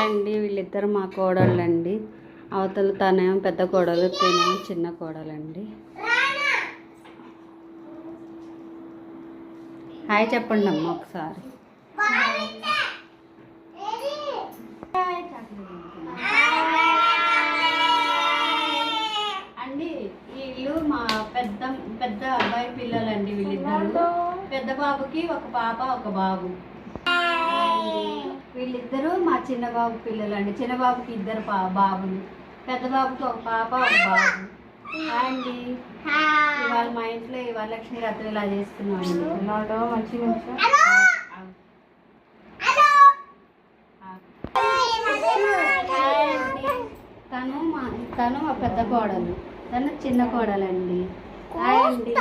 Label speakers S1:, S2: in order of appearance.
S1: అండి, వీళ్ళిద్దరు మా కోడళ్ళండి. అవతల తనేమో పెద్ద కోడలు, తనేమో చిన్న కోడలండి. హాయ్ చెప్పండి అమ్మ ఒకసారి. అండి వీళ్ళు మా పెద్ద పెద్ద అబ్బాయి పిల్లలండి. వీళ్ళిద్దరు పెద్ద బాబుకి ఒక పాప ఒక బాబు. వీళ్ళిద్దరూ మా చిన్న బాబు పిల్లలండి. చిన్న బాబుకి ఇద్దరు బాబులు, పెద్ద బాబుకి ఒక పాప ఒక బాబు. అండి ఇవాళ మా ఇంట్లో వరలక్ష్మి వ్రతం ఇలా చేస్తున్నామండి. మంచిగా తను మా పెద్ద కోడలు, తను చిన్న కోడలండి. హాయ్ అండి.